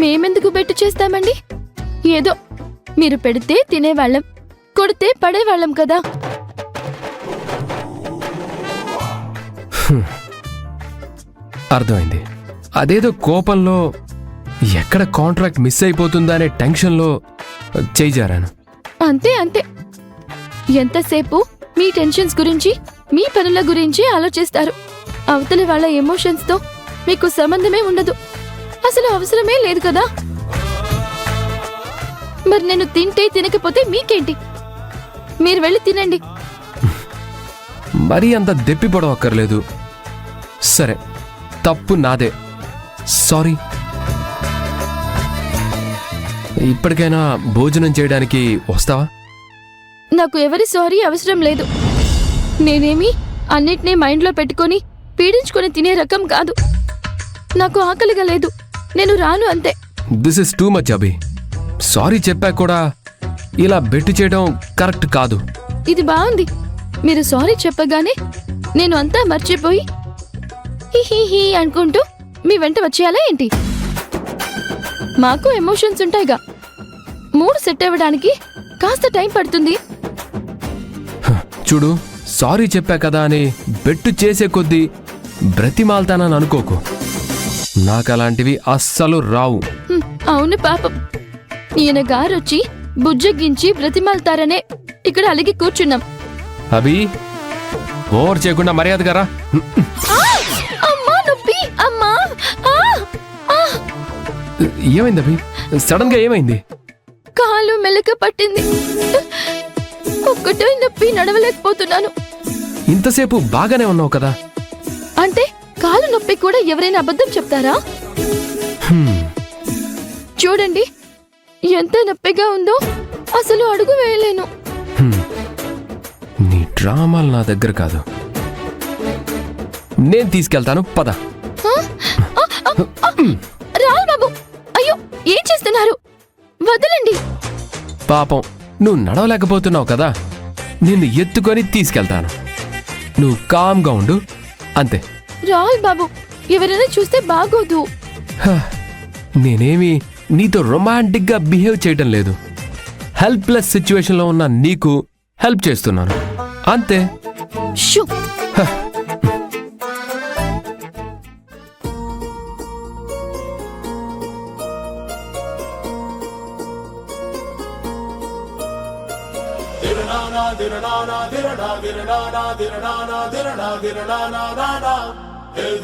మేమెందుకు బెట్టు చేస్తామండి? ఏదో మీరు పెడితే తినేవాళ్ళం, కొడితే పడేవాళ్ళం కదా. అర్థమైంది. అదేదో కోపంలో ఎక్కడ కాంట్రాక్ట్ మిస్ అయిపోతుందా అనే టెన్షన్లో చేయిజారాను. అంతే అంతే. ఎంతసేపు మీ టెన్షన్స్ గురించి, మీ పనుల గురించి ఆలోచిస్తారు. అవతలి వాళ్ళ ఎమోషన్స్తో మీకు సంబంధమే ఉండదు. అసలు అవసరమే లేదు కదా. మరి నేను తింటే తినకపోతే మీకేంటి? మీరు వెళ్ళి తినండి. మరీ అంత దెప్పిపడవక్కర్లేదు. సరే, తప్పు నాదే. సారీ. ఇప్పటికైనా భోజనం చేయడానికి వస్తావా? నాకు ఎవరి సారీ అవసరం లేదు. నేనేమి అన్నిటినీ మైండ్లో పెట్టుకొని పీడించుకొని తినే రకం కాదు. నాకు ఆకలిగా లేదు, నేను రాను అంతే. This is too much Abhi. Sorry చెప్పా కూడా ఇలా బెట్టు చేయడం కరెక్ట్ కాదు. ఇది బాగుంది. మీరు సారీ చెప్పగానే నేను అంతా మర్చిపోయి హీ అనుకుంటూ మీ వెంట వచ్చేయాలా ఏంటి? మాకు ఎమోషన్స్ ఉంటాయిగా. మూడు సెట్ అవ్వడానికి కాస్త టైం పడుతుంది. చూడు, సారీ చెప్పా కదా అని బెట్టు చేసే కొద్దీ బ్రతిమాల్తానని అనుకోకు. నాకలాంటివి అస్సలు రావు. అవును పాపం. ఈయన గారొచ్చి బుజ్జగించి బ్రతిమాల్తారనే ఇక్కడ అలిగి కూర్చున్నాం. అభి, ఓవర్ చేయకుండా మర్యాదగా రా. అమ్మా నొప్పి, అమ్మా. ఏమైంది అభి? సడన్ గా ఏమైంది? కాలు మెలక పట్టింది. ఒక్కటే నొప్పి, నడవలేకపోతున్నాను. ఇంతసేపు బాగానే ఉన్నావు కదా. అంటే కాలు నొప్పి కూడా ఎవరైనా అబద్ధం చెప్తారా? చూడండి ఎంత నొప్పిగా ఉందో, అసలు అడుగు వేయలేను. నీ డ్రామాలు నా దగ్గర కాదు. నేను తీసుకెళ్తాను, పద. రాల్ బాబు, అయ్యో ఏం చేస్తున్నారు? వదలండి. పాపం, నువ్వు నడవలేకపోతున్నావు కదా, నిన్ను ఎత్తుకొని తీసుకెళ్తాను. నువ్వు కామ్గా ఉండు, అంతే. రాల్ బాబు, ఎవరైనా చూస్తే బాగోదు. నేనేమి నీతో రొమాంటిక్గా బిహేవ్ చేయటం లేదు. హెల్ప్లెస్ సిచ్యువేషన్లో ఉన్న నీకు హెల్ప్ చేస్తున్నాను, అంతే. షూ. Hey,